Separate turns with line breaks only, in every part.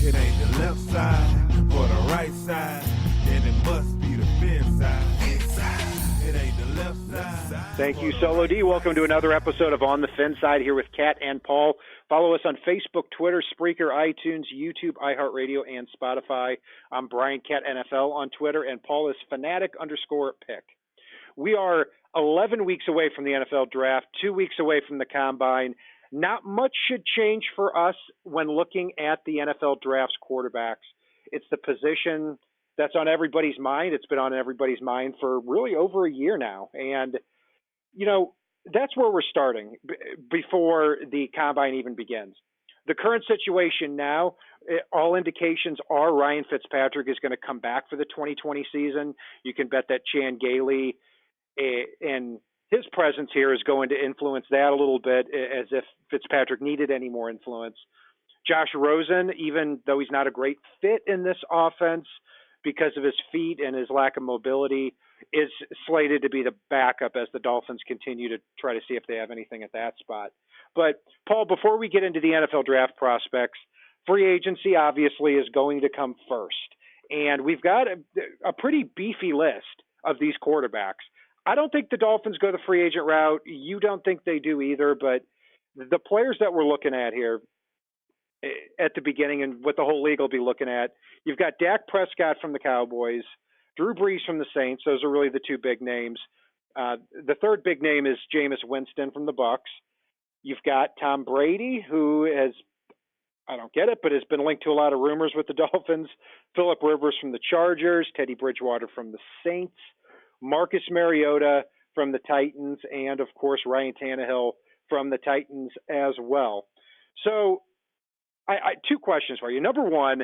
It ain't the left side or the right side, then it must be the FinSide. It ain't the left side.
Thank you, Solo D. Welcome to another episode of On the FinSide here with Kat and Paul. Follow us on Facebook, Twitter, Spreaker, iTunes, YouTube, iHeartRadio, and Spotify. I'm Brian Cat NFL on Twitter, and Paul is fanatic_pick. We are 11 weeks away from the NFL draft, 2 weeks away from the combine. Not much should change for us when looking at the NFL draft's quarterbacks. It's the position that's on everybody's mind. It's been on everybody's mind for really over a year now. And, you know, that's where we're starting before the combine even begins. The current situation now, all indications are Ryan Fitzpatrick is going to come back for the 2020 season. You can bet that Chan Gailey and his presence here is going to influence that a little bit, as if Fitzpatrick needed any more influence. Josh Rosen, even though he's not a great fit in this offense because of his feet and his lack of mobility, is slated to be the backup as the Dolphins continue to try to see if they have anything at that spot. But, Paul, before we get into the NFL draft prospects, free agency obviously is going to come first. And we've got a pretty beefy list of these quarterbacks. I don't think the Dolphins go the free agent route. You don't think they do either, but the players that we're looking at here at the beginning and what the whole league will be looking at, you've got Dak Prescott from the Cowboys, Drew Brees from the Saints. Those are really the two big names. The third big name is Jameis Winston from the Bucs. You've got Tom Brady, who has, I don't get it, but has been linked to a lot of rumors with the Dolphins. Phillip Rivers from the Chargers, Teddy Bridgewater from the Saints, Marcus Mariota from the Titans, and, of course, Ryan Tannehill from the Titans as well. So I two questions for you. Number one,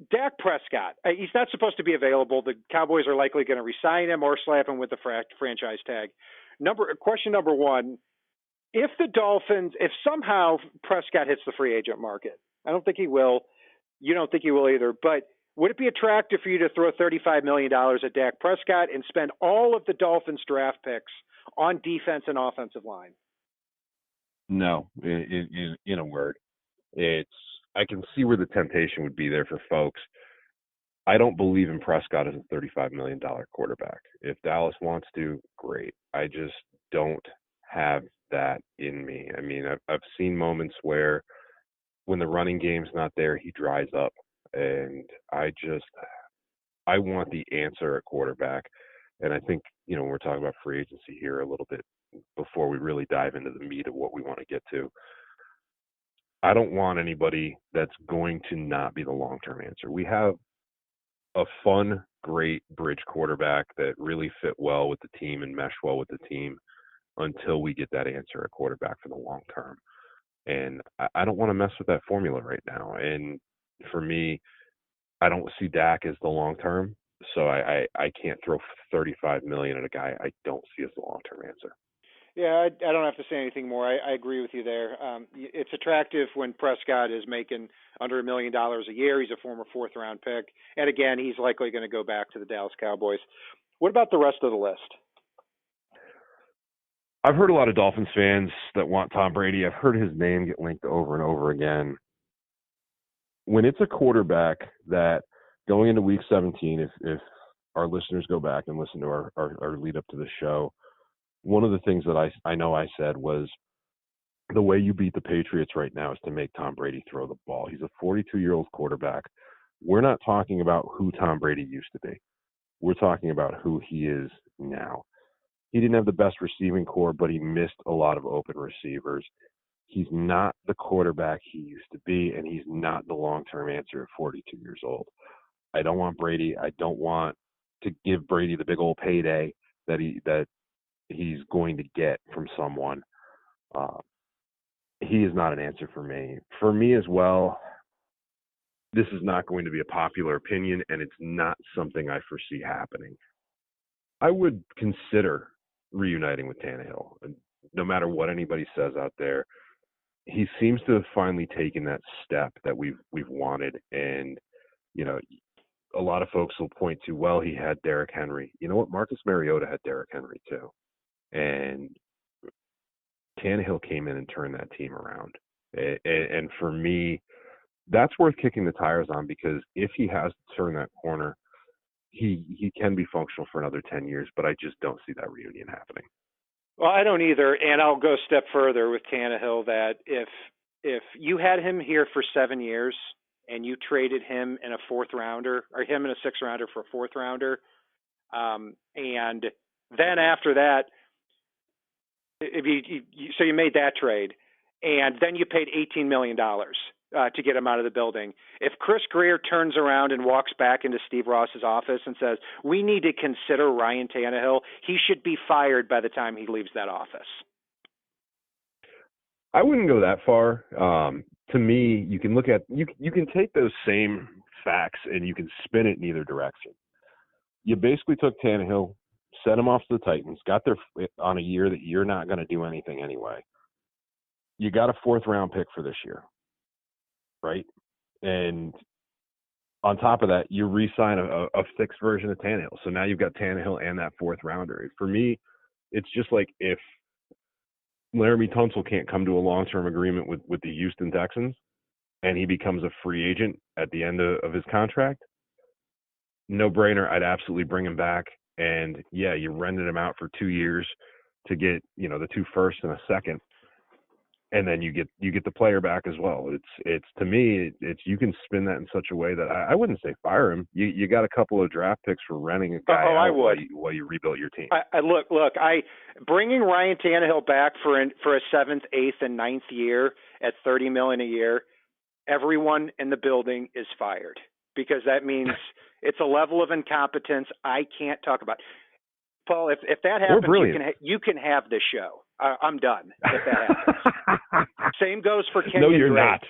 Dak Prescott. He's not supposed to be available. The Cowboys are likely going to re-sign him or slap him with the franchise tag. Question number one, if somehow Prescott hits the free agent market, I don't think he will. You don't think he will either, but would it be attractive for you to throw $35 million at Dak Prescott and spend all of the Dolphins draft picks on defense and offensive line?
No, in a word. I can see where the temptation would be there for folks. I don't believe in Prescott as a $35 million quarterback. If Dallas wants to, great. I just don't have that in me. I mean, I've seen moments where when the running game's not there, he dries up. And I want the answer at quarterback. And I think, when we're talking about free agency here a little bit before we really dive into the meat of what we want to get to, I don't want anybody that's going to not be the long-term answer. We have a fun, great bridge quarterback that really fit well with the team and mesh well with the team until we get that answer at quarterback for the long term. And I don't want to mess with that formula right now. And for me, I don't see Dak as the long term, so I can't throw $35 million at a guy I don't see as the long term answer.
Yeah, I don't have to say anything more. I agree with you there. It's attractive when Prescott is making under $1 million a year. He's a former fourth-round pick. And, again, he's likely going to go back to the Dallas Cowboys. What about the rest of the list?
I've heard a lot of Dolphins fans that want Tom Brady. I've heard his name get linked over and over again. When it's a quarterback that going into Week 17, if our listeners go back and listen to our lead up to the show, one of the things that I know I said was the way you beat the Patriots right now is to make Tom Brady throw the ball. He's a 42-year-old quarterback. We're not talking about who Tom Brady used to be. We're talking about who he is now. He didn't have the best receiving core, but he missed a lot of open receivers. He's not the quarterback he used to be, and he's not the long-term answer at 42 years old. I don't want Brady. I don't want to give Brady the big old payday that he's going to get from someone. He is not an answer for me. For me as well, this is not going to be a popular opinion, and it's not something I foresee happening. I would consider reuniting with Tannehill. No matter what anybody says out there, he seems to have finally taken that step that we've wanted. And, a lot of folks will point to, well, he had Derrick Henry. You know what? Marcus Mariota had Derrick Henry too. And Tannehill came in and turned that team around. And for me, that's worth kicking the tires on, because if he has to turn that corner, he can be functional for another 10 years, but I just don't see that reunion happening.
Well, I don't either, and I'll go a step further with Tannehill, that if you had him here for 7 years and you traded him in a fourth rounder, or him in a sixth rounder for a fourth rounder, and then after that, if so you made that trade, and then you paid $18 million to get him out of the building. If Chris Greer turns around and walks back into Steve Ross's office and says, we need to consider Ryan Tannehill, he should be fired by the time he leaves that office.
I wouldn't go that far. To me, you can look at you can take those same facts and you can spin it in either direction. You basically took Tannehill, set him off to the Titans, got there on a year that you're not going to do anything anyway. You got a fourth-round pick for this year, right? And on top of that, you re-sign a fixed version of Tannehill. So now you've got Tannehill and that fourth rounder. For me, it's just like if Laramie Tunsil can't come to a long-term agreement with the Houston Texans and he becomes a free agent at the end of his contract, no brainer. I'd absolutely bring him back. And yeah, you rented him out for 2 years to get, the 2 firsts and a second. And then you get the player back as well. It's to me, you can spin that in such a way that I wouldn't say fire him. You got a couple of draft picks for renting a guy out
I would.
while you rebuild your team.
Look, bringing Ryan Tannehill back for a 7th, 8th, and 9th year at $30 million a year, everyone in the building is fired, because that means it's a level of incompetence I can't talk about. Paul, if that happens, you can have this show. I'm done if that happens. Same goes for Kenyon
No, you're
Drake.
not.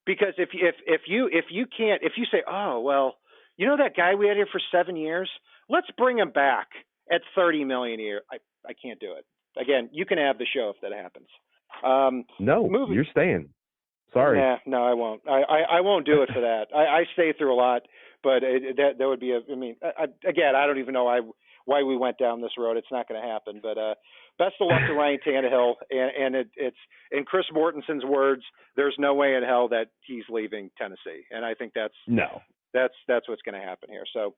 Because if you say, oh well, that guy we had here for 7 years, let's bring him back at $30 million a year. I can't do it. Again, you can have the show if that happens.
You're staying. Sorry.
No, I won't. I won't do it for that. I stay through a lot, but that would be again, I don't even know why we went down this road. It's not going to happen. But best of luck to Ryan Tannehill, and it's in Chris Mortensen's words, there's no way in hell that he's leaving Tennessee, and I think that's what's going to happen here. So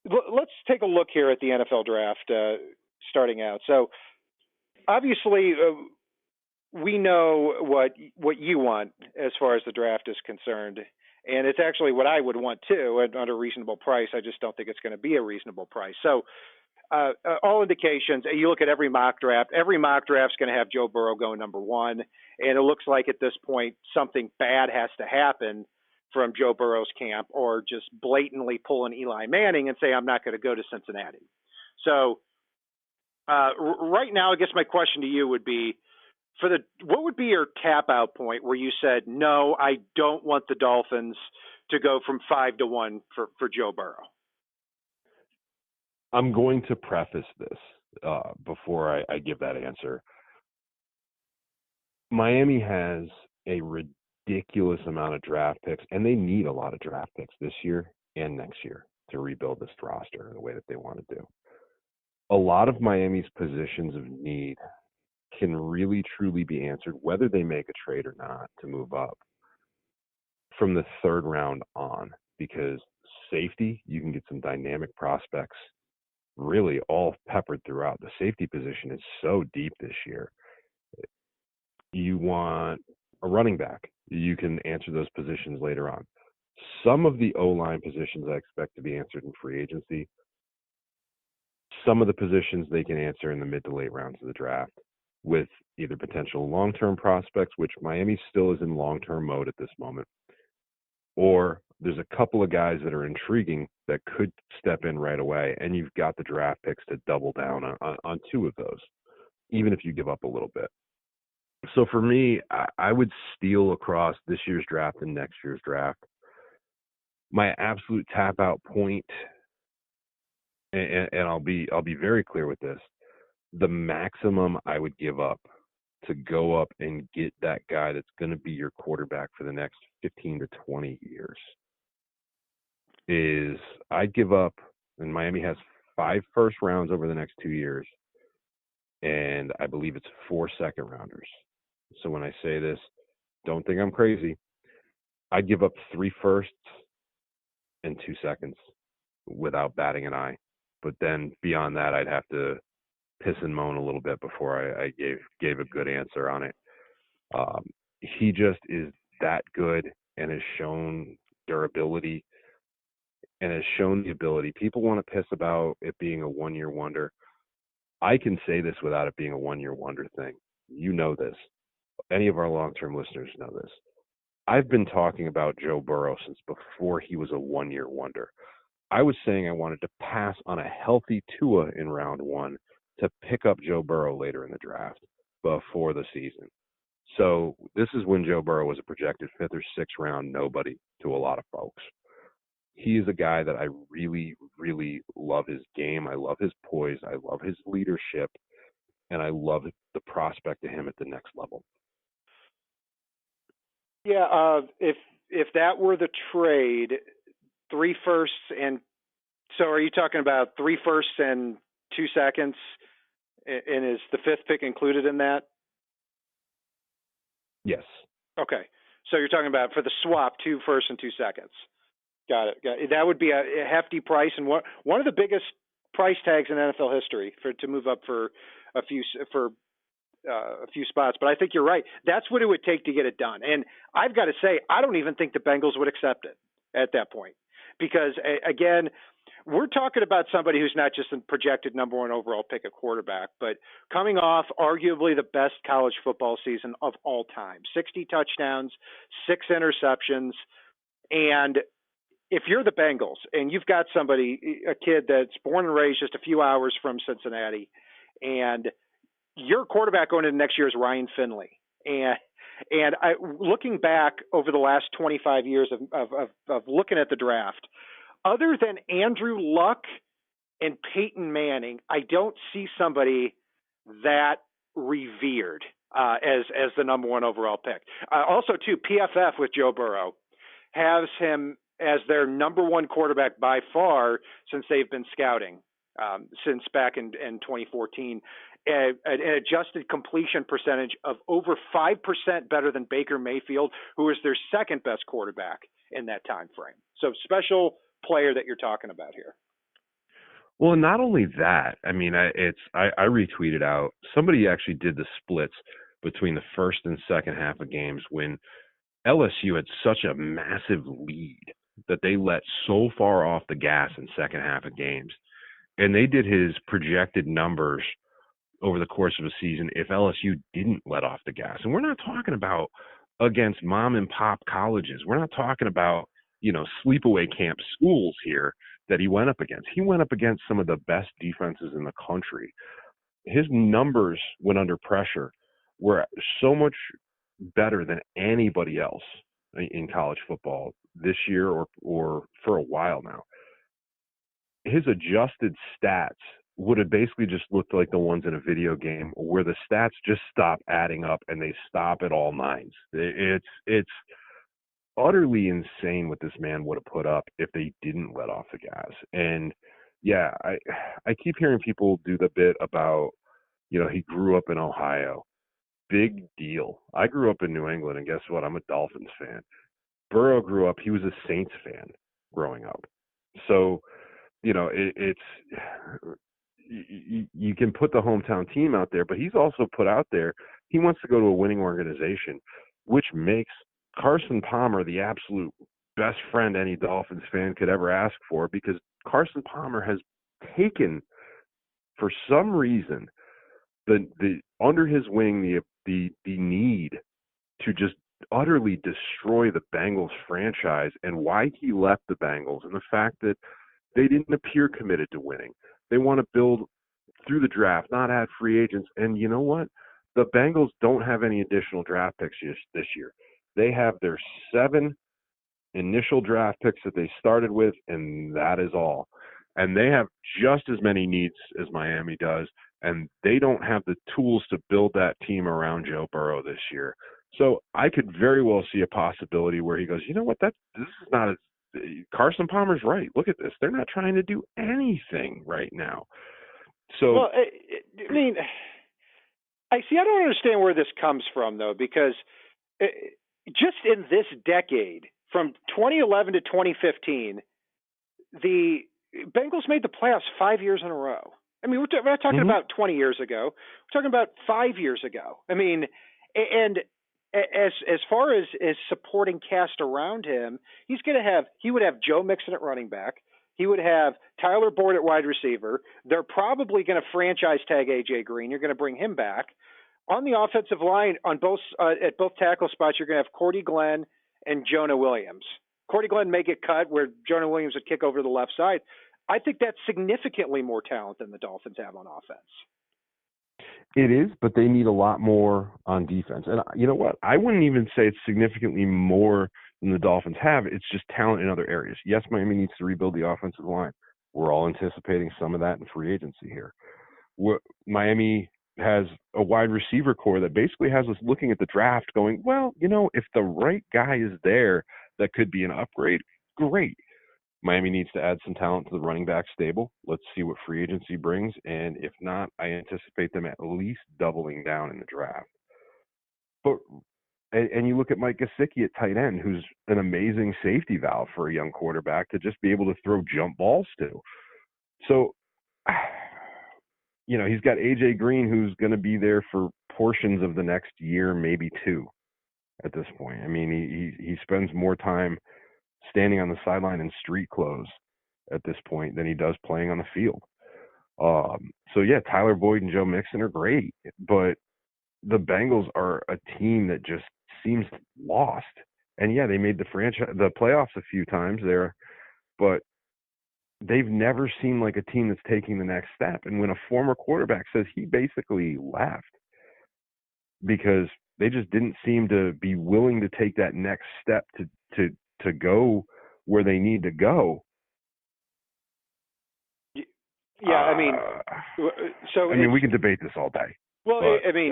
let's take a look here at the NFL draft starting out. So obviously we know what you want as far as the draft is concerned. And it's actually what I would want too, at a reasonable price. I just don't think it's going to be a reasonable price. So all indications, you look at every mock draft is going to have Joe Burrow go number 1. And it looks like at this point, something bad has to happen from Joe Burrow's camp, or just blatantly pull an Eli Manning and say, I'm not going to go to Cincinnati. So right now, I guess my question to you would be, what would be your tap out point where you said, no, I don't want the Dolphins to go from 5 to 1 for Joe Burrow?
I'm going to preface this before I give that answer. Miami has a ridiculous amount of draft picks, and they need a lot of draft picks this year and next year to rebuild this roster in the way that they want to do. A lot of Miami's positions of need can really truly be answered, whether they make a trade or not, to move up from the 3rd round on, because safety, you can get some dynamic prospects really all peppered throughout. The safety position is so deep this year. You want a running back, you can answer those positions later on. Some of the O-line positions I expect to be answered in free agency. Some of the positions they can answer in the mid to late rounds of the draft, with either potential long-term prospects, which Miami still is in long-term mode at this moment, or there's a couple of guys that are intriguing that could step in right away, and you've got the draft picks to double down on 2 of those, even if you give up a little bit. So for me, I would steal across this year's draft and next year's draft. My absolute tap-out point, and I'll be very clear with this, the maximum I would give up to go up and get that guy that's going to be your quarterback for the next 15 to 20 years is I'd give up, and Miami has 5 first rounds over the next 2 years, and I believe it's 4 second rounders. So when I say this, don't think I'm crazy. I'd give up 3 firsts and 2 seconds without batting an eye. But then beyond that, I'd have to piss and moan a little bit before I gave a good answer on it. He just is that good and has shown durability and has shown the ability. People want to piss about it being a one-year wonder. I can say this without it being a one-year wonder thing. You know this. Any of our long-term listeners know this. I've been talking about Joe Burrow since before he was a one-year wonder. I was saying I wanted to pass on a healthy Tua in round 1 to pick up Joe Burrow later in the draft before the season. So this is when Joe Burrow was a projected 5th or 6th round nobody to a lot of folks. He is a guy that I really, really love his game. I love his poise. I love his leadership. And I love the prospect of him at the next level.
Yeah, if that were the trade, 3 firsts and so are you talking about 3 firsts and 2 seconds? And is the 5th pick included in that?
Yes.
Okay. So you're talking about for the swap, 2 firsts and 2 seconds. Got it. That would be a hefty price and one of the biggest price tags in NFL history to move up for a few spots. But I think you're right. That's what it would take to get it done. And I've got to say, I don't even think the Bengals would accept it at that point because again, we're talking about somebody who's not just a projected number 1 overall pick at quarterback, but coming off arguably the best college football season of all time, 60 touchdowns, 6 interceptions. And if you're the Bengals and you've got a kid that's born and raised just a few hours from Cincinnati, and your quarterback going into next year is Ryan Finley. And looking back over the last 25 years of looking at the draft, other than Andrew Luck and Peyton Manning, I don't see somebody that revered as the number 1 overall pick. Also, too, PFF with Joe Burrow has him as their number 1 quarterback by far since they've been scouting, since back in 2014. An adjusted completion percentage of over 5% better than Baker Mayfield, who is their 2nd best quarterback in that time frame. So special player that you're talking about here.
Well, not only that, I mean, I retweeted out, somebody actually did the splits between the first and second half of games when LSU had such a massive lead that they let so far off the gas in second half of games. And they did his projected numbers over the course of a season if LSU didn't let off the gas. And we're not talking about against mom and pop colleges. We're not talking about, sleepaway camp schools here that he went up against. He went up against some of the best defenses in the country. His numbers when under pressure were so much better than anybody else in college football this year or for a while now. His adjusted stats would have basically just looked like the ones in a video game where the stats just stop adding up and they stop at all 9s. It's utterly insane what this man would have put up if they didn't let off the gas. And yeah, I keep hearing people do the bit about, he grew up in Ohio. Big deal. I grew up in New England, and guess what? I'm a Dolphins fan. Burrow grew up, he was a Saints fan growing up. So, it's you can put the hometown team out there, but he's also put out there he wants to go to a winning organization, which makes Carson Palmer the absolute best friend any Dolphins fan could ever ask for, because Carson Palmer has taken, for some reason, the under his wing the need to just utterly destroy the Bengals franchise, and why he left the Bengals, and the fact that they didn't appear committed to winning. They want to build through the draft, not add free agents. And you know what? The Bengals don't have any additional draft picks this year. They have their 7 initial draft picks that they started with, and that is all. And they have just as many needs as Miami does, and they don't have the tools to build that team around Joe Burrow this year. So I could very well see a possibility where he goes, you know what, this is not as Carson Palmer's right. Look at this. They're not trying to do anything right now. So,
well, I mean, I don't understand where this comes from, though, because just in this decade, from 2011 to 2015, the Bengals made the playoffs 5 years in a row. I mean, we're not talking about 20 years ago. We're talking about 5 years ago. I mean, and as far as supporting cast around him, he would have Joe Mixon at running back. He would have Tyler Boyd at wide receiver. They're probably going to franchise tag AJ Green. You're going to bring him back. On the offensive line, on both at both tackle spots, you're going to have Cordy Glenn and Jonah Williams. Cordy Glenn may get cut where Jonah Williams would kick over to the left side. I think that's significantly more talent than the Dolphins have on offense.
It is, but they need a lot more on defense. And you know what? I wouldn't even say it's significantly more than the Dolphins have. It's just talent in other areas. Yes, Miami needs to rebuild the offensive line. We're all anticipating some of that in free agency here. Miami has a wide receiver core that basically has us looking at the draft going, well, you know, if the right guy is there that could be an upgrade, great. Miami needs to add some talent to the running back stable. Let's see what free agency brings. And if not, I anticipate them at least doubling down in the draft. But and you look at Mike Gesicki at tight end, who's an amazing safety valve for a young quarterback to just be able to throw jump balls to. So, you know, he's got AJ Green, who's going to be there for portions of the next year, maybe two at this point. I mean, he spends more time standing on the sideline in street clothes at this point than he does playing on the field. So, yeah, Tyler Boyd and Joe Mixon are great, but the Bengals are a team that just seems lost. And, yeah, they made the playoffs a few times there, but they've never seemed like a team that's taking the next step. And when a former quarterback says he basically left because they just didn't seem to be willing to take that next step to go where they need to go.
Yeah, I mean,
we can debate this all day.
Well, I mean,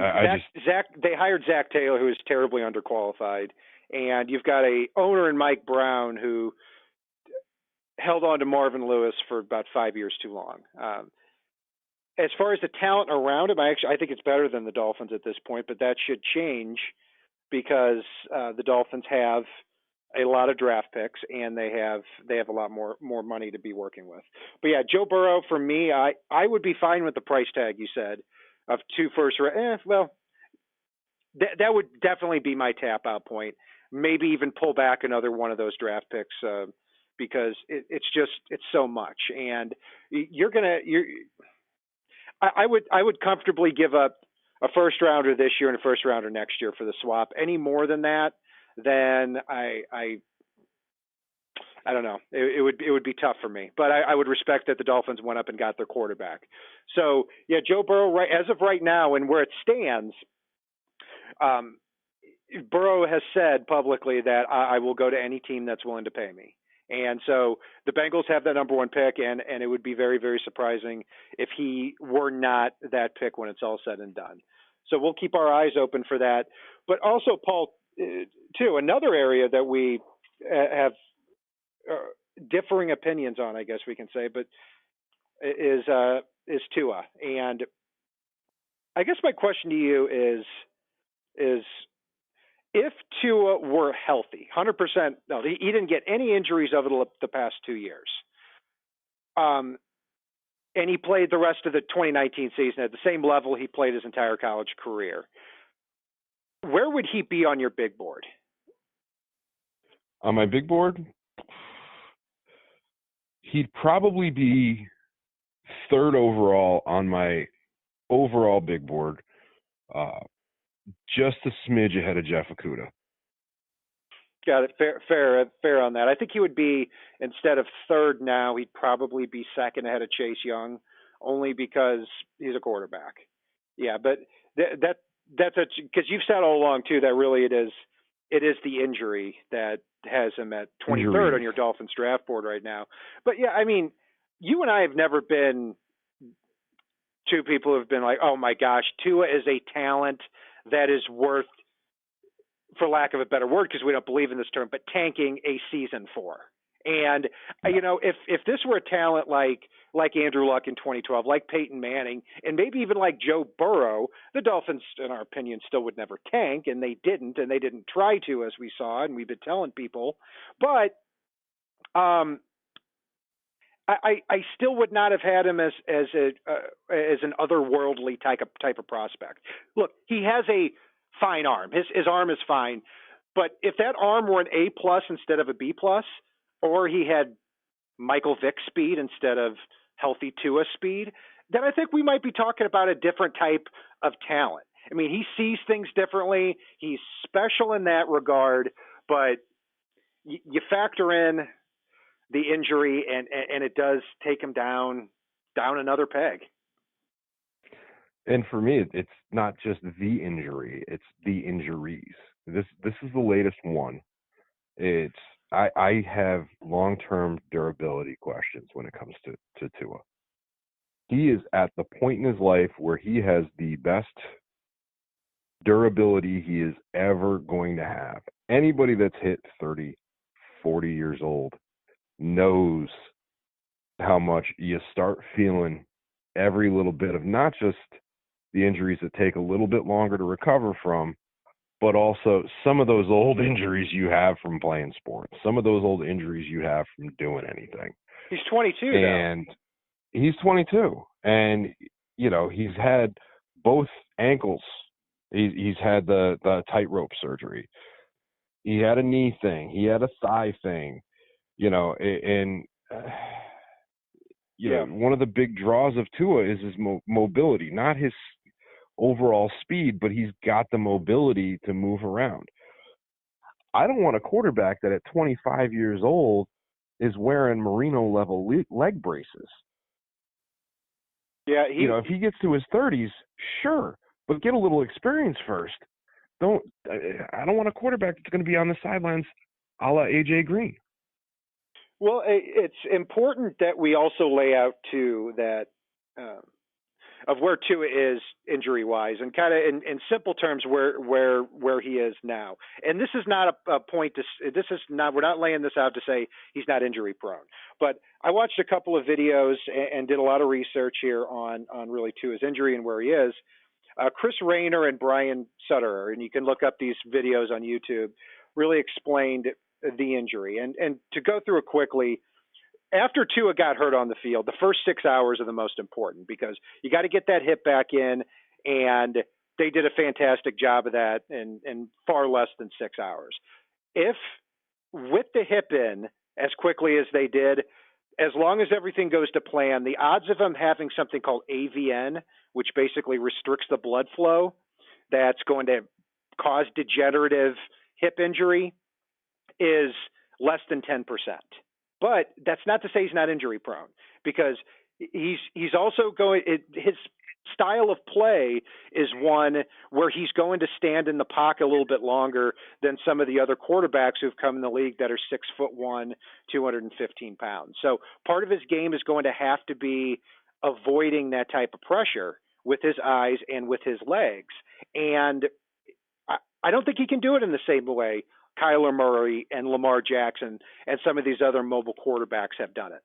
they hired Zach Taylor, who is terribly underqualified, and you've got a owner in Mike Brown who held on to Marvin Lewis for about 5 years too long. As far as the talent around him, I think it's better than the Dolphins at this point, but that should change because the Dolphins have a lot of draft picks and they have a lot more money to be working with. But yeah, Joe Burrow, for me, I would be fine with the price tag you said of 2 first round. That would definitely be my tap out point. Maybe even pull back another one of those draft picks because it's so much, and I would comfortably give up a first rounder this year and a first rounder next year for the swap. Any more than that, then I don't know. It would be tough for me, but I would respect that the Dolphins went up and got their quarterback. So yeah, Joe Burrow, as of right now and where it stands, Burrow has said publicly that I will go to any team that's willing to pay me. And so the Bengals have that number 1 pick, and it would be very, very surprising if he were not that pick when it's all said and done. So we'll keep our eyes open for that. But also, Paul, too, another area that we have differing opinions on, I guess we can say, but is Tua. And I guess my question to you is if Tua were healthy, 100%, no, he didn't get any injuries over the past 2 years, and he played the rest of the 2019 season at the same level he played his entire college career, where would he be on your big board?
On my big board, he'd probably be 3rd overall on my overall big board, just a smidge ahead of Jeff Okudah.
Got it. Fair on that. I think he would be, instead of 3rd now, he'd probably be 2nd ahead of Chase Young, only because he's a quarterback. Yeah, but that's because you've said all along too that really it is the injury that has him at 23rd on your Dolphins draft board right now. But yeah, I mean, you and I have never been two people who have been like, oh my gosh, Tua is a talent that is worth, for lack of a better word, because we don't believe in this term, but tanking a season for. And if this were a talent like Andrew Luck in 2012, like Peyton Manning, and maybe even like Joe Burrow, the Dolphins, in our opinion, still would never tank, and they didn't try to, as we saw, and we've been telling people. But I still would not have had him as an otherworldly type of prospect. Look, he has a fine arm. His arm is fine, but if that arm were an A+ instead of a B+, or he had Michael Vick speed instead of healthy Tua speed, then I think we might be talking about a different type of talent. I mean, he sees things differently. He's special in that regard, but you factor in the injury, and it does take him down another peg.
And for me, it's not just the injury; it's the injuries. This is the latest one. I have long-term durability questions when it comes to Tua. He is at the point in his life where he has the best durability he is ever going to have. Anybody that's hit 30, 40 years old knows how much you start feeling every little bit of not just the injuries that take a little bit longer to recover from, but also some of those old injuries you have from playing sports, some of those old injuries you have from doing anything.
He's 22
and he's 22, and he's had both ankles. He's had the tightrope surgery. He had a knee thing. He had a thigh thing. One of the big draws of Tua is his mobility, not his overall speed, but he's got the mobility to move around. I don't want a quarterback that at 25 years old is wearing Marino level leg braces.
Yeah,
if he gets to his 30s, sure, but get a little experience first. I don't want a quarterback that's going to be on the sidelines a la AJ Green.
Well, it's important that we also lay out too that of where Tua is injury wise, and kind of in simple terms where he is now. And this is not a point to. This is not. We're not laying this out to say he's not injury prone. But I watched a couple of videos and did a lot of research here on really Tua's injury and where he is. Chris Rayner and Brian Sutter, and you can look up these videos on YouTube, really explained the injury. And to go through it quickly, after Tua got hurt on the field, the first 6 hours are the most important because you got to get that hip back in, and they did a fantastic job of that in far less than 6 hours. If with the hip in as quickly as they did, as long as everything goes to plan, the odds of him having something called AVN, which basically restricts the blood flow, that's going to cause degenerative hip injury, is less than 10%. But that's not to say he's not injury prone, because he's also going. His style of play is one where he's going to stand in the pocket a little bit longer than some of the other quarterbacks who've come in the league that are 6'1", 215 pounds. So part of his game is going to have to be avoiding that type of pressure with his eyes and with his legs. And I don't think he can do it in the same way Kyler Murray and Lamar Jackson and some of these other mobile quarterbacks have done it.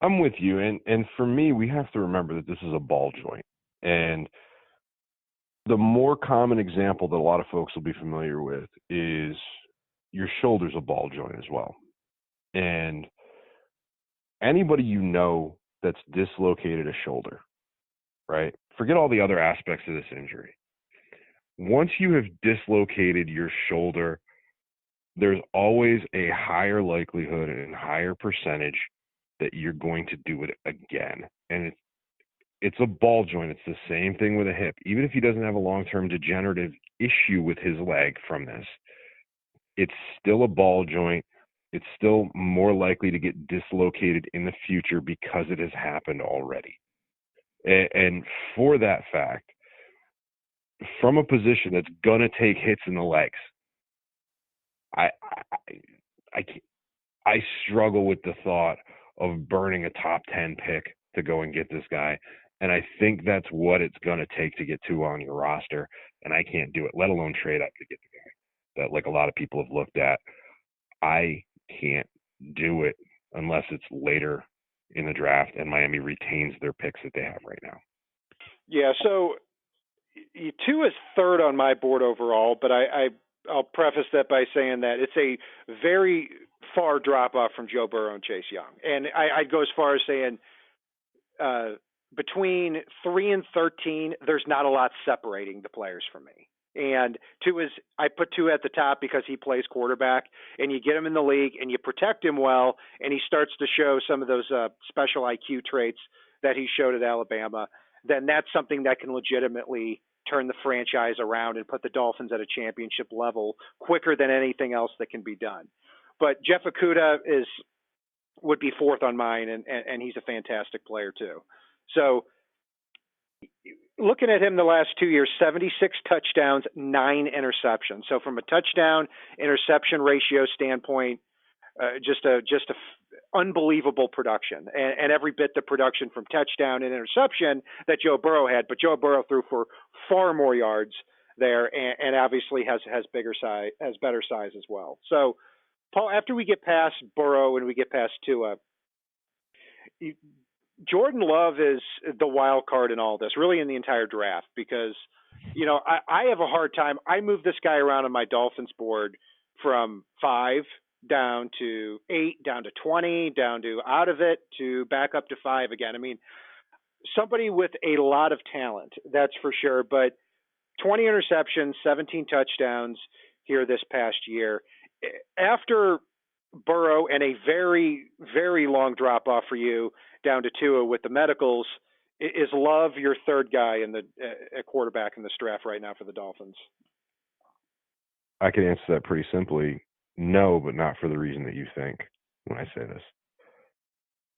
I'm with you. And for me, we have to remember that this is a ball joint. And the more common example that a lot of folks will be familiar with is your shoulder's a ball joint as well. And anybody that's dislocated a shoulder, right? Forget all the other aspects of this injury. Once you have dislocated your shoulder, there's always a higher likelihood and higher percentage that you're going to do it again. And it's a ball joint. It's the same thing with a hip. Even if he doesn't have a long-term degenerative issue with his leg from this, it's still a ball joint. It's still more likely to get dislocated in the future because it has happened already. And for that fact, from a position that's going to take hits in the legs, I struggle with the thought of burning a top 10 pick to go and get this guy. And I think that's what it's going to take to get Tua on your roster. And I can't do it, let alone trade up to get the guy that like a lot of people have looked at. I can't do it unless it's later in the draft and Miami retains their picks that they have right now.
Yeah, so Tua is third on my board overall, but I'll preface that by saying that it's a very far drop off from Joe Burrow and Chase Young, and I'd go as far as saying between 3 and 13, there's not a lot separating the players from me. And I put Tua at the top because he plays quarterback, and you get him in the league, and you protect him well, and he starts to show some of those special IQ traits that he showed at Alabama. Then that's something that can legitimately turn the franchise around and put the Dolphins at a championship level quicker than anything else that can be done. But Jeff Okudah would be fourth on mine, and he's a fantastic player too. So looking at him the last 2 years, 76 touchdowns, 9 interceptions. So from a touchdown interception ratio standpoint, just a unbelievable production, and every bit the production from touchdown and interception that Joe Burrow had. But Joe Burrow threw for far more yards there, and obviously has better size as well. So, Paul, after we get past Burrow and we get past Tua, Jordan Love is the wild card in all this, really in the entire draft, because, I have a hard time. I move this guy around on my Dolphins board from 5 down to 8, down to 20, down to out of it, to back up to 5 again. I mean, somebody with a lot of talent, that's for sure, but 20 interceptions, 17 touchdowns here this past year. After Burrow and a very, very long drop off for you down to Tua with the medicals, is Love your third guy in the quarterback in this draft right now for the Dolphins?
I can answer that pretty simply. No, but not for the reason that you think when I say this.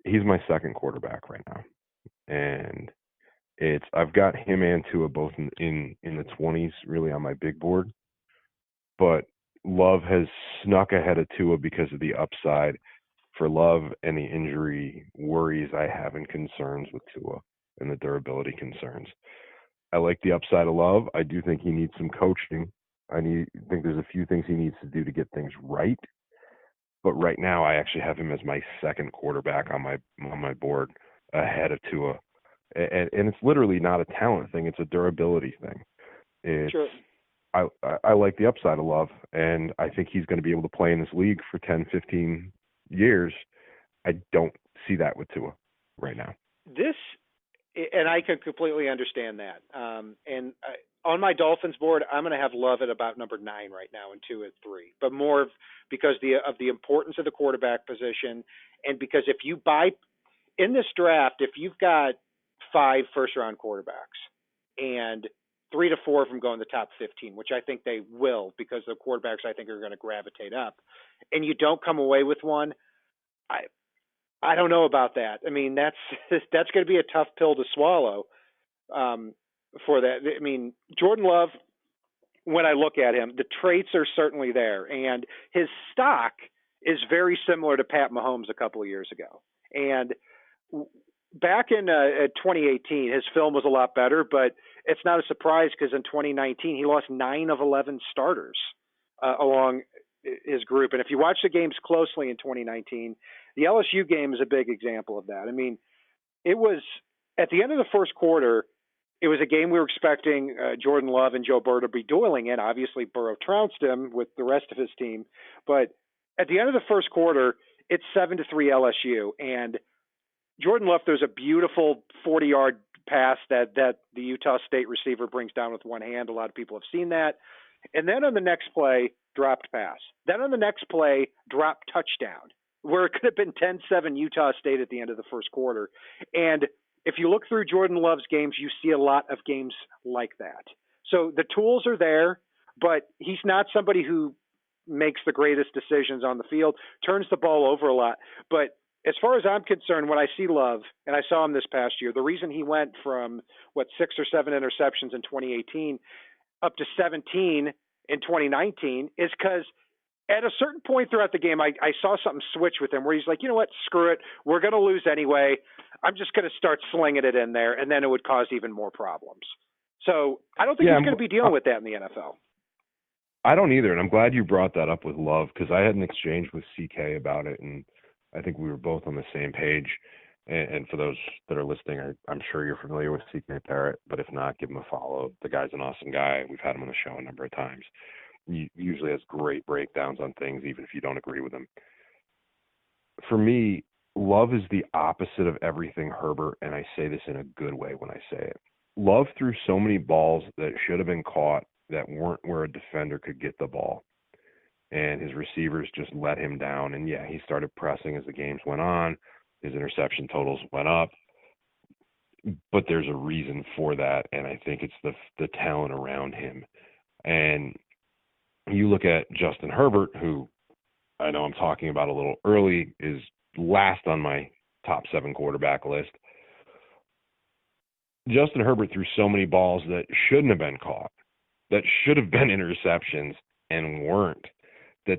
He's my second quarterback right now. And I've got him and Tua both in the 20s really on my big board. But Love has snuck ahead of Tua because of the upside for Love and the injury worries I have and concerns with Tua and the durability concerns. I like the upside of Love. I do think he needs some coaching. I think there's a few things he needs to do to get things right. But right now, I actually have him as my second quarterback on my board ahead of Tua. And it's literally not a talent thing. It's a durability thing.
Sure.
I like the upside of Love, and I think he's going to be able to play in this league for 10, 15 years. I don't see that with Tua right now.
And I can completely understand that. On my Dolphins board, I'm going to have Love at about number 9 right now and Tua at 3, but more because of the importance of the quarterback position, and because if you buy in this draft, if you've got 5 first-round quarterbacks and 3 to 4 of them go in the top 15, which I think they will because the quarterbacks I think are going to gravitate up, and you don't come away with one, I don't know about that. I mean, that's going to be a tough pill to swallow for that. I mean, Jordan Love, when I look at him, the traits are certainly there, and his stock is very similar to Pat Mahomes a couple of years ago. And back in 2018, his film was a lot better, but it's not a surprise because in 2019, he lost 9 of 11 starters along his group. And if you watch the games closely in 2019, the LSU game is a big example of that. I mean, it was at the end of the first quarter, it was a game we were expecting Jordan Love and Joe Burrow to be dueling in. Obviously, Burrow trounced him with the rest of his team. But at the end of the first quarter, it's 7-3 LSU. And Jordan Love, there's a beautiful 40-yard pass that the Utah State receiver brings down with one hand. A lot of people have seen that. And then on the next play, dropped pass. Then on the next play, dropped touchdown, where it could have been 10-7 Utah State at the end of the first quarter. And if you look through Jordan Love's games, you see a lot of games like that. So the tools are there, but he's not somebody who makes the greatest decisions on the field, turns the ball over a lot. But as far as I'm concerned, when I see Love, and I saw him this past year, the reason he went from, 6 or 7 interceptions in 2018 up to 17 in 2019 is because at a certain point throughout the game, I saw something switch with him where he's like, you know what, screw it. We're going to lose anyway. I'm just going to start slinging it in there, and then it would cause even more problems. So I don't think he's going to be dealing with that in the NFL.
I don't either, and I'm glad you brought that up with Love because I had an exchange with CK about it, and I think we were both on the same page. And for those that are listening, I'm sure you're familiar with CK Parrott, but if not, give him a follow. The guy's an awesome guy. We've had him on the show a number of times. He usually has great breakdowns on things, even if you don't agree with him. For me, Love is the opposite of everything Herbert, and I say this in a good way when I say it. Love threw so many balls that should have been caught that weren't where a defender could get the ball. And his receivers just let him down. And, yeah, he started pressing as the games went on. His interception totals went up. But there's a reason for that, and I think it's the talent around him. And you look at Justin Herbert, who I know I'm talking about a little early, is last on my top 7 quarterback list. Justin Herbert threw so many balls that shouldn't have been caught, that should have been interceptions and weren't.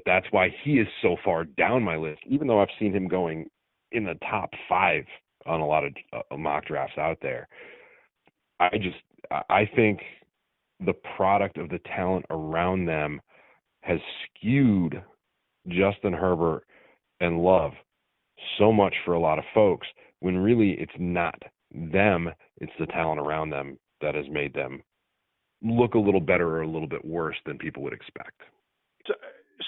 That's why he is so far down my list, even though I've seen him going in the top 5 on a lot of mock drafts out there. I think the product of the talent around them has skewed Justin Herbert and Love so much for a lot of folks, when really it's not them, it's the talent around them that has made them look a little better or a little bit worse than people would expect.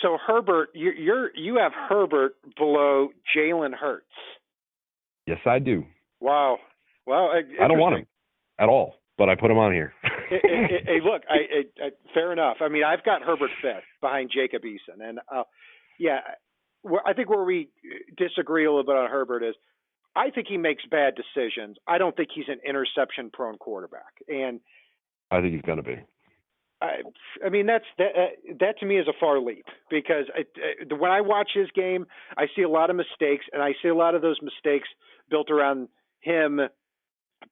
So Herbert, you have Herbert below Jalen Hurts.
Yes, I do.
Wow. Well,
I don't want him at all, but I put him on here.
Hey, look, I fair enough. I mean, I've got Herbert 5th behind Jacob Eason, and I think where we disagree a little bit on Herbert is I think he makes bad decisions. I don't think he's an interception-prone quarterback, and
I think he's going to be.
I mean, that to me is a far leap, because when I watch his game, I see a lot of mistakes, and I see a lot of those mistakes built around him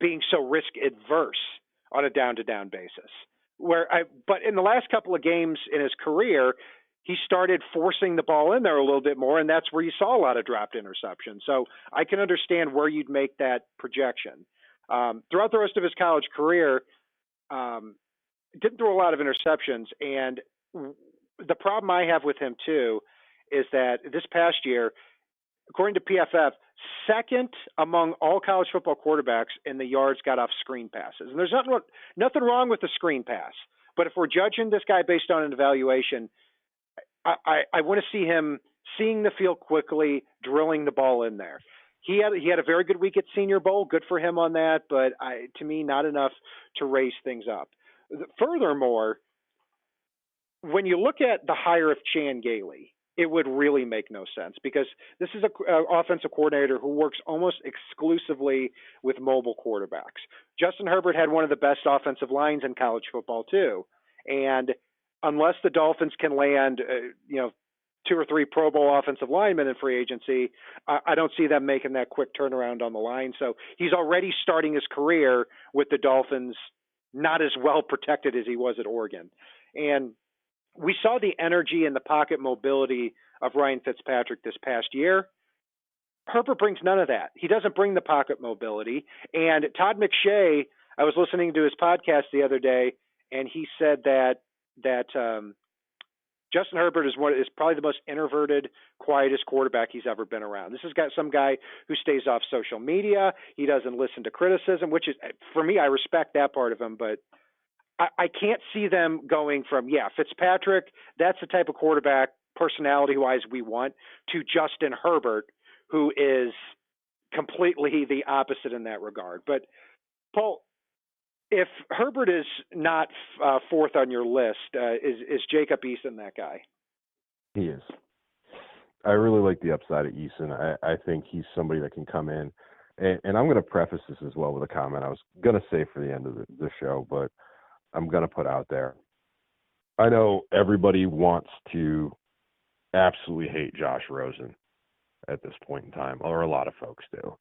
being so risk adverse on a down-to-down basis. But in the last couple of games in his career, he started forcing the ball in there a little bit more, and that's where you saw a lot of dropped interceptions. So I can understand where you'd make that projection. Throughout the rest of his college career, didn't throw a lot of interceptions, and the problem I have with him too is that this past year, according to PFF, second among all college football quarterbacks in the yards got off screen passes. And there's nothing wrong with the screen pass, but if we're judging this guy based on an evaluation, I want to see him seeing the field quickly, drilling the ball in there. He had a very good week at Senior Bowl. Good for him on that, but to me, not enough to raise things up. Furthermore, when you look at the hire of Chan Gailey, it would really make no sense, because this is an offensive coordinator who works almost exclusively with mobile quarterbacks. Justin Herbert had one of the best offensive lines in college football too, and unless the Dolphins can land, 2 or 3 Pro Bowl offensive linemen in free agency, I don't see them making that quick turnaround on the line. So he's already starting his career with the Dolphins not as well protected as he was at Oregon. And we saw the energy and the pocket mobility of Ryan Fitzpatrick this past year. Herbert brings none of that. He doesn't bring the pocket mobility. And Todd McShay, I was listening to his podcast the other day, and he said that Justin Herbert is probably the most introverted, quietest quarterback he's ever been around. This has got some guy who stays off social media. He doesn't listen to criticism, which is, for me, I respect that part of him, but I can't see them going from, Fitzpatrick, that's the type of quarterback, personality-wise, we want, to Justin Herbert, who is completely the opposite in that regard. But, Paul, if Herbert is not 4th on your list, is Jacob Eason that guy?
He is. I really like the upside of Eason. I think he's somebody that can come in. And I'm going to preface this as well with a comment I was going to say for the end of the show, but I'm going to put out there. I know everybody wants to absolutely hate Josh Rosen at this point in time, or a lot of folks do.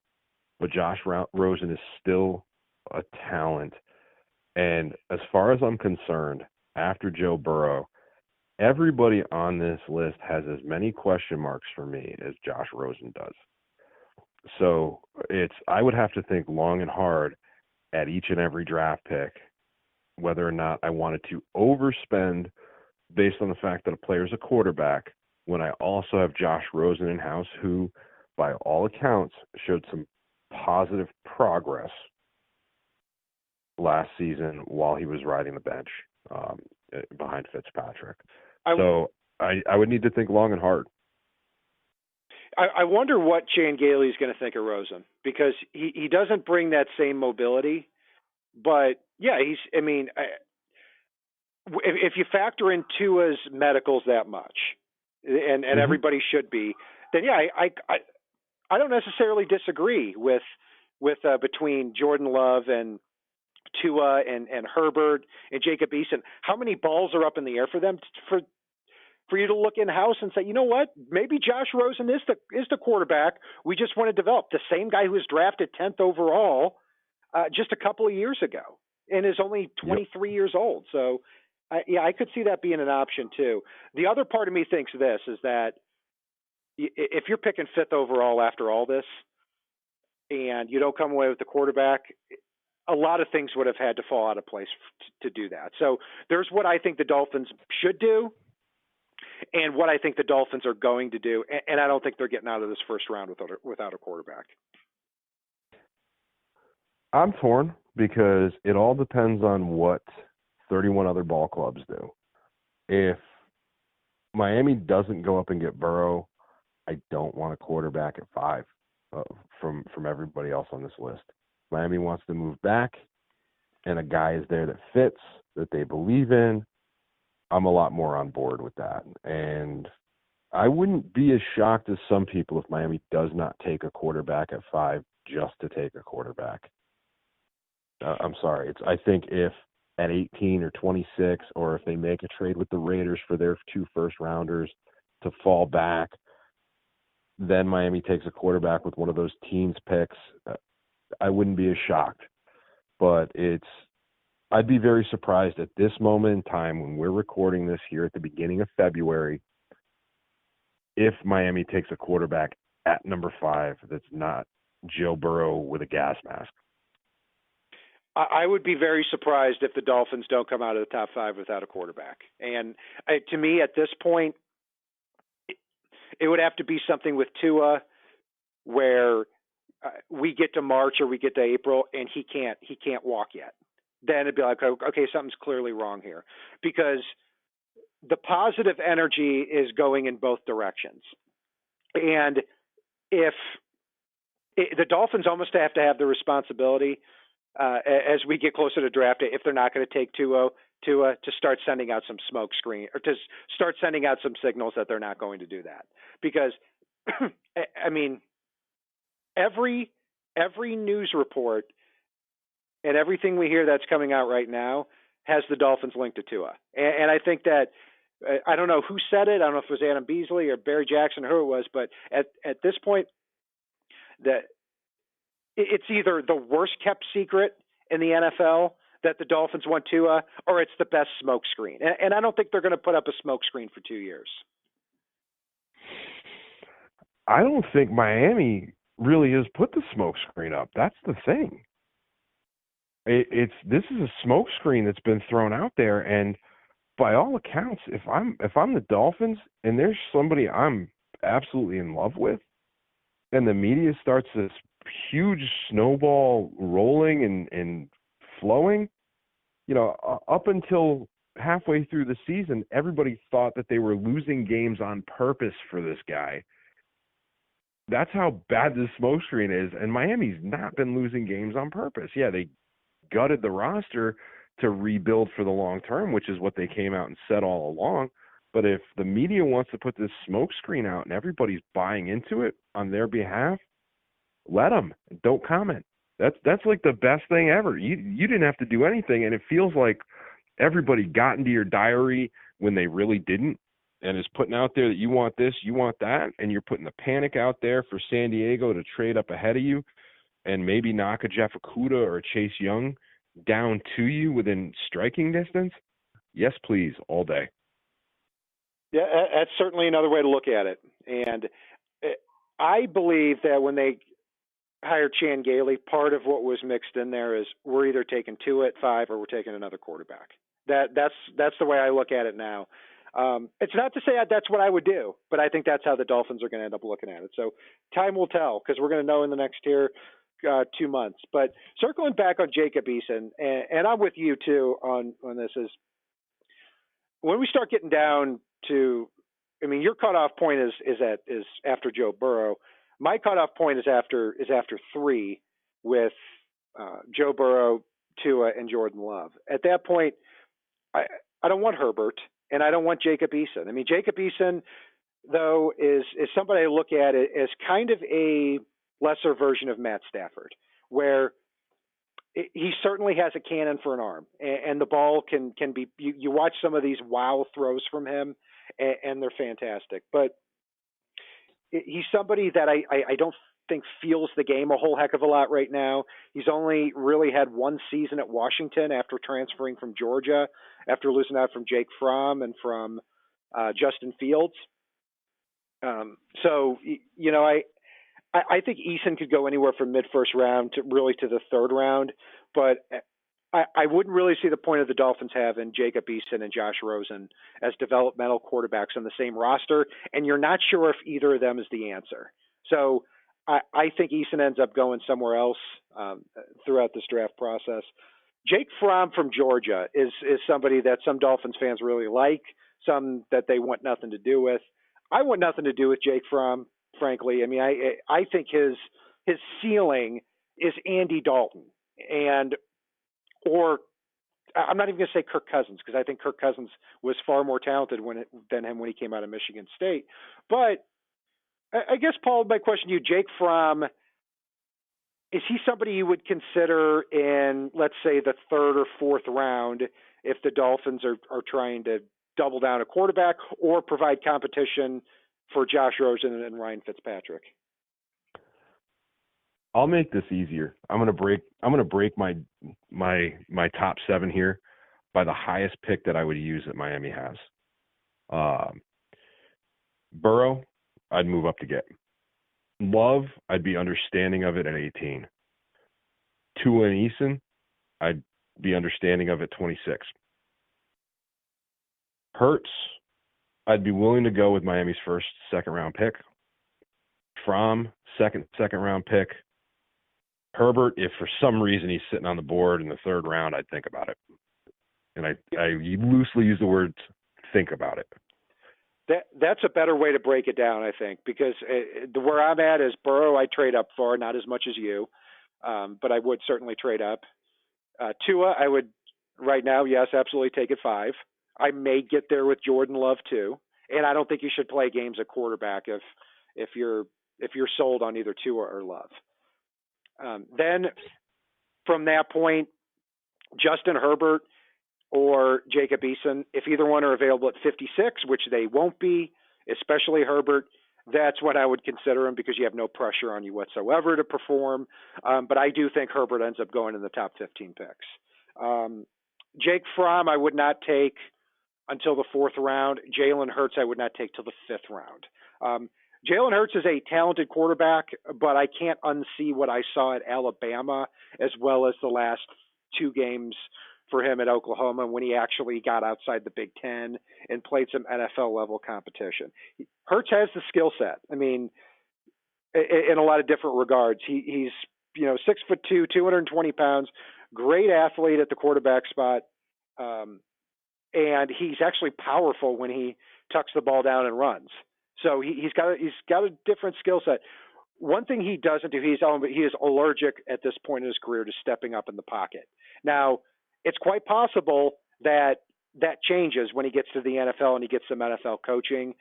But Josh Rosen is still a talent. And as far as I'm concerned, after Joe Burrow, everybody on this list has as many question marks for me as Josh Rosen does. So I would have to think long and hard at each and every draft pick whether or not I wanted to overspend based on the fact that a player's a quarterback when I also have Josh Rosen in-house, who, by all accounts, showed some positive progress last season while he was riding the bench behind Fitzpatrick. So I would need to think long and hard.
I wonder what Chan Gailey is going to think of Rosen, because he doesn't bring that same mobility. But, yeah, if you factor in Tua's medicals that much, and everybody should be, then, yeah, I don't necessarily disagree with between Jordan Love and Tua and Herbert and Jacob Eason. How many balls are up in the air for them for you to look in-house and say, you know what, maybe Josh Rosen is the quarterback we just want to develop, the same guy who was drafted 10th overall just a couple of years ago and is only 23 years old. So, I could see that being an option too. The other part of me thinks this is that if you're picking 5th overall after all this and you don't come away with the quarterback, a lot of things would have had to fall out of place to do that. So there's what I think the Dolphins should do and what I think the Dolphins are going to do. And I don't think they're getting out of this first round without a quarterback.
I'm torn because it all depends on what 31 other ball clubs do. If Miami doesn't go up and get Burrow, I don't want a quarterback at 5 from everybody else on this list. Miami wants to move back, and a guy is there that fits, that they believe in. I'm a lot more on board with that. And I wouldn't be as shocked as some people if Miami does not take a quarterback at 5 just to take a quarterback. I'm sorry. I think if at 18 or 26, or if they make a trade with the Raiders for their 2 first-rounders to fall back, then Miami takes a quarterback with one of those teams' picks. I wouldn't be as shocked. But I'd be very surprised at this moment in time when we're recording this here at the beginning of February if Miami takes a quarterback at number 5 that's not Joe Burrow with a gas mask.
I would be very surprised if the Dolphins don't come out of the top 5 without a quarterback. And to me, at this point, it would have to be something with Tua where we get to March or we get to April and he can't walk yet. Then it'd be like, okay, something's clearly wrong here, because the positive energy is going in both directions. And if the Dolphins almost have to have the responsibility as we get closer to draft day, if they're not going to take Tua, to start sending out some smoke screen, or to start sending out some signals that they're not going to do that. Because, I mean, every news report and everything we hear that's coming out right now has the Dolphins linked to Tua. And I think that, I don't know who said it. I don't know if it was Adam Beasley or Barry Jackson or who it was, but at this point, that it's either the worst kept secret in the NFL that the Dolphins want Tua, or it's the best smoke screen. And I don't think they're going to put up a smoke screen for 2 years.
I don't think Miami really has put the smoke screen up. That's the thing. This is a smoke screen that's been thrown out there, and by all accounts, if I'm the Dolphins and there's somebody I'm absolutely in love with, and the media starts this huge snowball rolling and flowing, up until halfway through the season, everybody thought that they were losing games on purpose for this guy. That's how bad this smokescreen is, and Miami's not been losing games on purpose. Yeah, they gutted the roster to rebuild for the long term, which is what they came out and said all along. But if the media wants to put this smokescreen out and everybody's buying into it on their behalf, let them. Don't comment. That's like the best thing ever. You didn't have to do anything, and it feels like everybody got into your diary when they really didn't, and is putting out there that you want this, you want that, and you're putting the panic out there for San Diego to trade up ahead of you and maybe knock a Jeff Okudah or a Chase Young down to you within striking distance. Yes, please, all day.
Yeah, that's certainly another way to look at it. And I believe that when they hired Chan Gailey, part of what was mixed in there is we're either taking Tua at 5 or we're taking another quarterback. That's the way I look at it now. It's not to say that's what I would do, but I think that's how the Dolphins are going to end up looking at it. So time will tell because we're going to know in the next 2 months. But circling back on Jacob Eason, and I'm with you too on this, is when we start getting down to, I mean, your cutoff point is after Joe Burrow. My cutoff point is after 3 with Joe Burrow, Tua, and Jordan Love. At that point, I don't want Herbert and I don't want Jacob Eason. I mean, Jacob Eason, though, is somebody I look at it as kind of a lesser version of Matt Stafford, where he certainly has a cannon for an arm, and the ball can be. You watch some of these wow throws from him, and they're fantastic. But he's somebody that I don't think feels the game a whole heck of a lot right now. He's only really had one season at Washington after transferring from Georgia, after losing out from Jake Fromm and from Justin Fields. So, you know, I think Eason could go anywhere from mid-first round to the third round, but I wouldn't really see the point of the Dolphins having Jacob Eason and Josh Rosen as developmental quarterbacks on the same roster, and you're not sure if either of them is the answer. So I think Eason ends up going somewhere else throughout this draft process. Jake Fromm from Georgia is somebody that some Dolphins fans really like, some that they want nothing to do with. I want nothing to do with Jake Fromm, frankly. I mean, I think his ceiling is Andy Dalton, or I'm not even going to say Kirk Cousins, because I think Kirk Cousins was far more talented than him when he came out of Michigan State. But I guess, Paul, my question to you, Jake Fromm, is he somebody you would consider in, let's say, the third or fourth round if the Dolphins are trying to double down a quarterback or provide competition for Josh Rosen and Ryan Fitzpatrick?
I'll make this easier. I'm gonna break my top 7 here by the highest pick that I would use that Miami has. Burrow, I'd move up to get. Love, I'd be understanding of it at 18. Tua and Eason, I'd be understanding of at 26. Hurts, I'd be willing to go with Miami's second round pick. Fromm, second round pick. Herbert, if for some reason he's sitting on the board in the third round, I'd think about it. And I loosely use the word think about it.
That's a better way to break it down, I think, because where I'm at is Burrow, I trade up for, not as much as you, but I would certainly trade up. Tua, I would right now, yes, absolutely take at 5. I may get there with Jordan Love too, and I don't think you should play games at quarterback if you're sold on either Tua or Love. Then from that point, Justin Herbert or Jacob Eason, if either one are available at 56, which they won't be, especially Herbert, that's what I would consider him because you have no pressure on you whatsoever to perform. But I do think Herbert ends up going in the top 15 picks. Jake Fromm, I would not take until the 4th round. Jalen Hurts, I would not take till the 5th round. Jalen Hurts is a talented quarterback, but I can't unsee what I saw at Alabama as well as the last 2 games for him at Oklahoma when he actually got outside the Big Ten and played some NFL-level competition. Hurts has the skill set. I mean, in a lot of different regards. He's 6'2", 220 pounds, great athlete at the quarterback spot, and he's actually powerful when he tucks the ball down and runs. So he's got a different skill set. One thing he doesn't do, he is allergic at this point in his career to stepping up in the pocket. Now, it's quite possible that changes when he gets to the NFL and he gets some NFL coaching.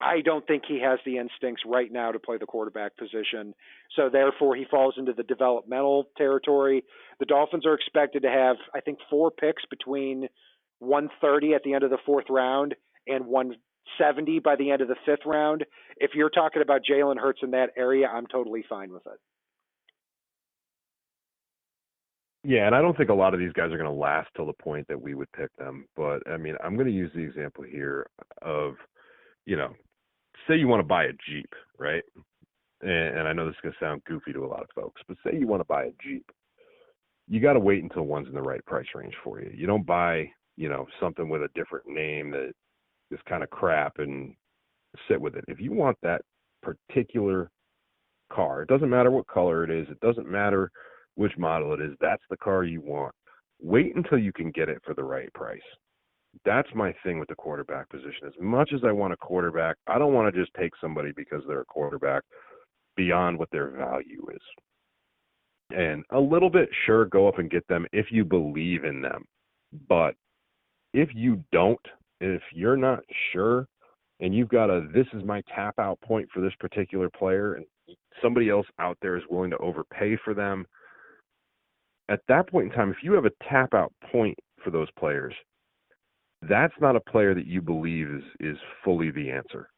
I don't think he has the instincts right now to play the quarterback position. So therefore he falls into the developmental territory. The Dolphins are expected to have, I think, 4 picks between 130 at the end of the 4th round and 170 by the end of the 5th round. If you're talking about Jalen Hurts in that area, I'm totally fine with it.
Yeah, and I don't think a lot of these guys are going to last till the point that we would pick them. But, I mean, I'm going to use the example here of, say you want to buy a Jeep, right? And I know this is going to sound goofy to a lot of folks, but say you want to buy a Jeep. You got to wait until one's in the right price range for you. You don't buy, something with a different name that is kind of crap and sit with it. If you want that particular car, it doesn't matter what color it is, it doesn't matter which model it is, that's the car you want. Wait until you can get it for the right price. That's my thing with the quarterback position. As much as I want a quarterback, I don't want to just take somebody because they're a quarterback beyond what their value is. And a little bit, sure, go up and get them if you believe in them. But if you don't, if you're not sure, and you've got this is my tap out point for this particular player, and somebody else out there is willing to overpay for them, at that point in time, if you have a tap out point for those players, that's not a player that you believe is fully the answer.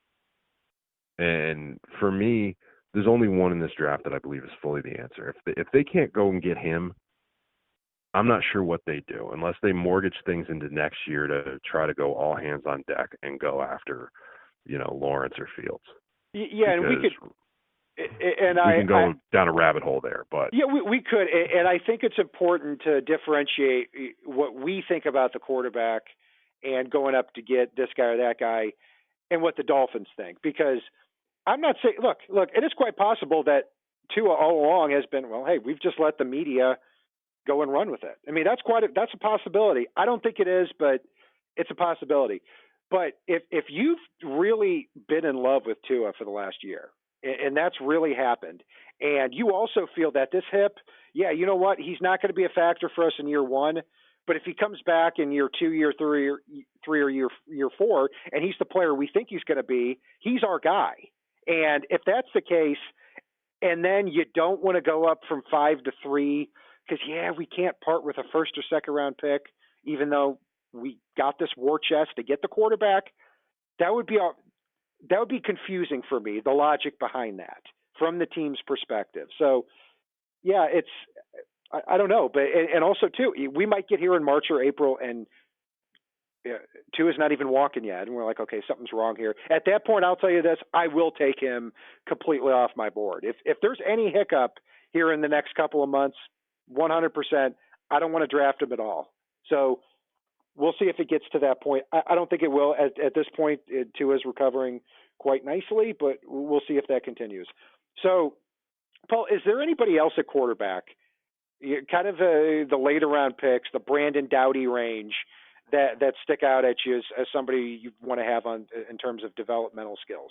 And for me, there's only one in this draft that I believe is fully the answer. If they can't go and get him, I'm not sure what they do unless they mortgage things into next year to try to go all hands on deck and go after, Lawrence or Fields.
Yeah, and we could. And
we can go down a rabbit hole there, but
yeah, we could, and I think it's important to differentiate what we think about the quarterback and going up to get this guy or that guy, and what the Dolphins think. Because I'm not saying, look, it is quite possible that Tua all along has been, well, hey, we've just let the media go and run with it. I mean, that's a possibility. I don't think it is, but it's a possibility. But if you've really been in love with Tua for the last year, and that's really happened, and you also feel that this hip, yeah, you know what, he's not going to be a factor for us in year one, but if he comes back in year 2, year 3, or year 4, and he's the player we think he's going to be, he's our guy. And if that's the case, and then you don't want to go up from 5 to 3, because, we can't part with a first or second round pick, even though we got this war chest to get the quarterback, that would be confusing for me, the logic behind that from the team's perspective. So, yeah, I don't know. But and also, too, we might get here in March or April and Tua's not even walking yet. And we're like, okay, something's wrong here. At that point, I'll tell you this, I will take him completely off my board. If there's any hiccup here in the next couple of months, 100%, I don't want to draft him at all. So we'll see if it gets to that point. I don't think it will. At this point, Tua's recovering quite nicely, but we'll see if that continues. So, Paul, is there anybody else at quarterback, kind of the later round picks, the Brandon Doughty range, that stick out at you as somebody you want to have on in terms of developmental skills?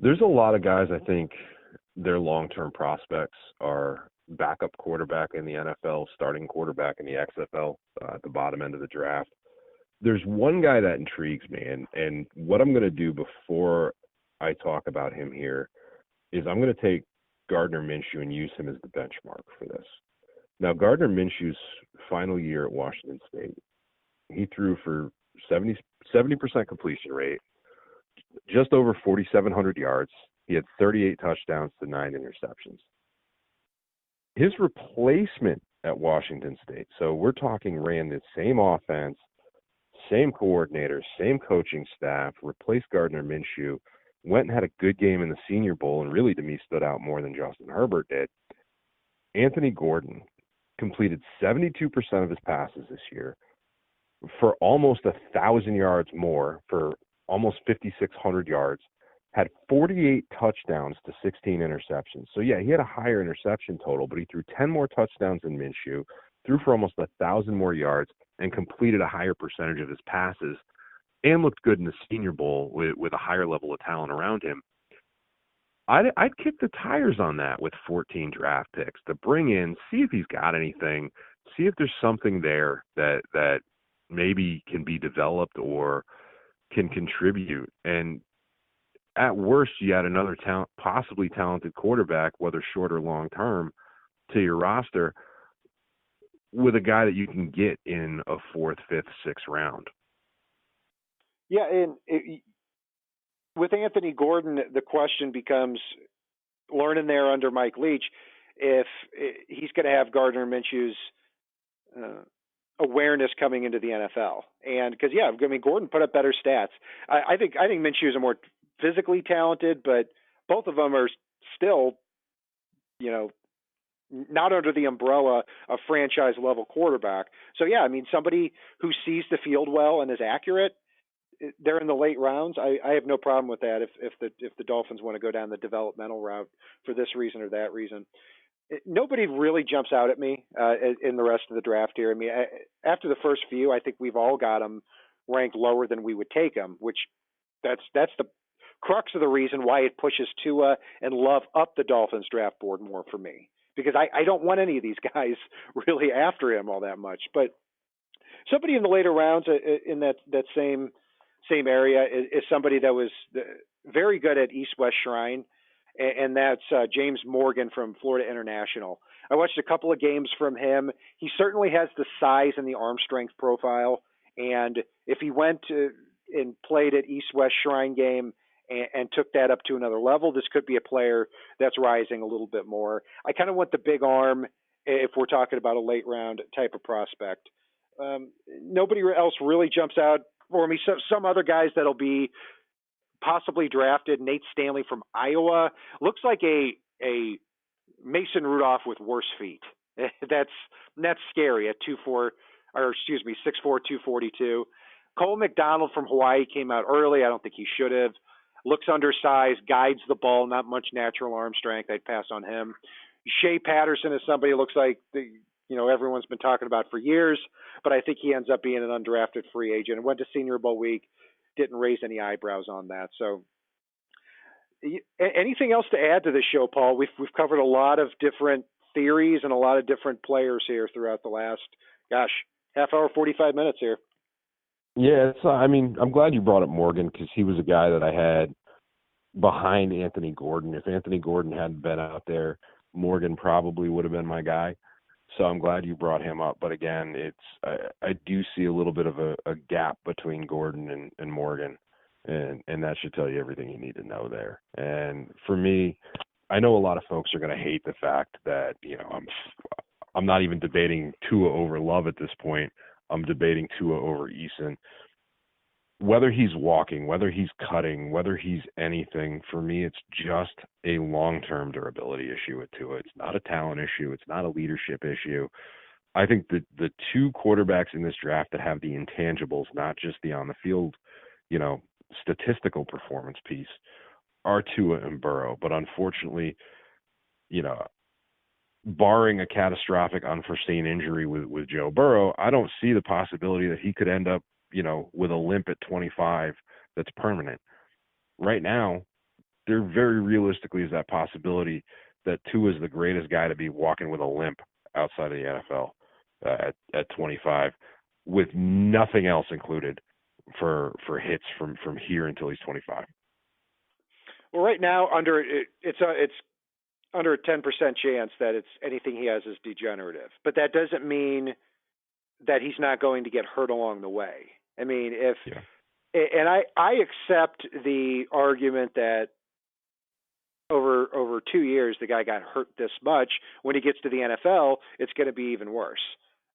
There's a lot of guys, I think their long-term prospects are backup quarterback in the NFL, starting quarterback in the XFL at the bottom end of the draft. There's one guy that intrigues me, and what I'm going to do before I talk about him here is I'm going to take Gardner Minshew and use him as the benchmark for this. Now, Gardner Minshew's final year at Washington State, he threw for 70% completion rate, just over 4,700 yards. He had 38 touchdowns to 9 interceptions. His replacement at Washington State, so we're talking ran the same offense, same coordinator, same coaching staff, replaced Gardner Minshew, went and had a good game in the Senior Bowl, and really to me stood out more than Justin Herbert did. Anthony Gordon completed 72% of his passes this year for almost 1,000 yards more, for almost 5,600 yards, had 48 touchdowns to 16 interceptions. So, yeah, he had a higher interception total, but he threw 10 more touchdowns than Minshew, threw for almost 1,000 more yards, and completed a higher percentage of his passes, and looked good in the Senior Bowl with a higher level of talent around him. I'd kick the tires on that with 14 draft picks to bring in, see if he's got anything, see if there's something there that maybe can be developed or can contribute. And at worst, you add another possibly talented quarterback, whether short or long term, to your roster with a guy that you can get in a 4th, 5th, 6th round.
Yeah, and with Anthony Gordon, the question becomes, learning there under Mike Leach, if he's going to have Gardner Minshew's awareness coming into the NFL. And because, Gordon put up better stats. I think Minshew's a more physically talented, but both of them are still, not under the umbrella of franchise level quarterback. So yeah, I mean, somebody who sees the field well and is accurate, they're in the late rounds. I have no problem with that if the Dolphins want to go down the developmental route for this reason or that reason. Nobody really jumps out at me in the rest of the draft here. I mean, after the first few, I think we've all got them ranked lower than we would take them, which that's the crux of the reason why it pushes Tua and Love up the Dolphins draft board more for me, because I don't want any of these guys really after him all that much. But somebody in the later rounds in that same area is somebody that was very good at East-West Shrine, and that's James Morgan from Florida International. I watched a couple of games from him. He certainly has the size and the arm strength profile, and if he went and played at East-West Shrine game and took that up to another level, this could be a player that's rising a little bit more. I kind of want the big arm if we're talking about a late round type of prospect. Nobody else really jumps out for me. So some other guys that'll be possibly drafted. Nate Stanley from Iowa looks like a Mason Rudolph with worse feet. That's scary at 6'4", 242. Cole McDonald from Hawaii came out early. I don't think he should have. Looks undersized, guides the ball, not much natural arm strength. I'd pass on him. Shea Patterson is somebody who looks like everyone's been talking about for years, but I think he ends up being an undrafted free agent. Went to Senior Bowl week, didn't raise any eyebrows on that. So anything else to add to this show, Paul? We've covered a lot of different theories and a lot of different players here throughout the last, half hour, 45 minutes here.
Yeah, I'm glad you brought up Morgan, because he was a guy that I had behind Anthony Gordon. If Anthony Gordon hadn't been out there, Morgan probably would have been my guy. So I'm glad you brought him up. But again, I do see a little bit of a gap between Gordon and Morgan, and that should tell you everything you need to know there. And for me, I know a lot of folks are going to hate the fact that I'm not even debating Tua over Love at this point. I'm debating Tua over Eason. Whether he's walking, whether he's cutting, whether he's anything, for me, it's just a long-term durability issue with Tua. It's not a talent issue. It's not a leadership issue. I think that the two quarterbacks in this draft that have the intangibles, not just the on-the-field, statistical performance piece, are Tua and Burrow. But unfortunately, barring a catastrophic unforeseen injury with Joe Burrow, I don't see the possibility that he could end up, with a limp at 25 that's permanent. Right now, there very realistically is that possibility that Tua is the greatest guy to be walking with a limp outside of the NFL at 25, with nothing else included for hits from here until he's 25.
Well, right now, it's under a 10% chance that it's anything he has is degenerative. But that doesn't mean that he's not going to get hurt along the way. I mean, and I accept the argument that over 2 years, the guy got hurt this much. When he gets to the NFL, it's going to be even worse.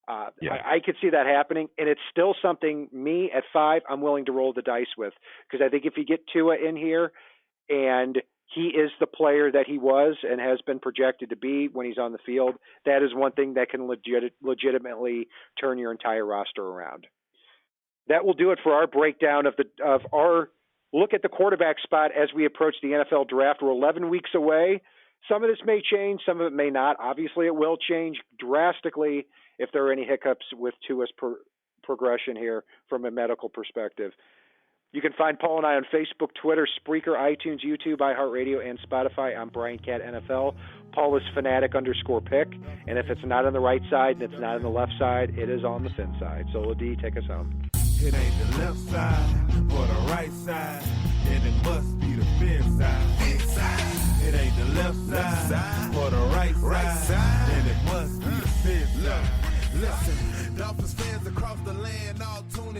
I could see that happening, and it's still something me at 5, I'm willing to roll the dice with, because I think if you get Tua in here and he is the player that he was and has been projected to be when he's on the field, that is one thing that can legitimately turn your entire roster around. That will do it for our breakdown of our look at the quarterback spot as we approach the NFL draft. We're 11 weeks away. Some of this may change, some of it may not. Obviously, it will change drastically if there are any hiccups with Tua's progression here from a medical perspective. You can find Paul and I on Facebook, Twitter, Spreaker, iTunes, YouTube, iHeartRadio, and Spotify. I'm Brian Cat NFL. Paul is Fanatic_pick. And if it's not on the right side and it's not on the left side, it is on the fin side. So, LaD, take us home.
It ain't the left side or the right side, then it must be the fin side. Inside. It ain't the left side or the right side, then it must be the fin side. Listen, Dolphins fans across the land all tune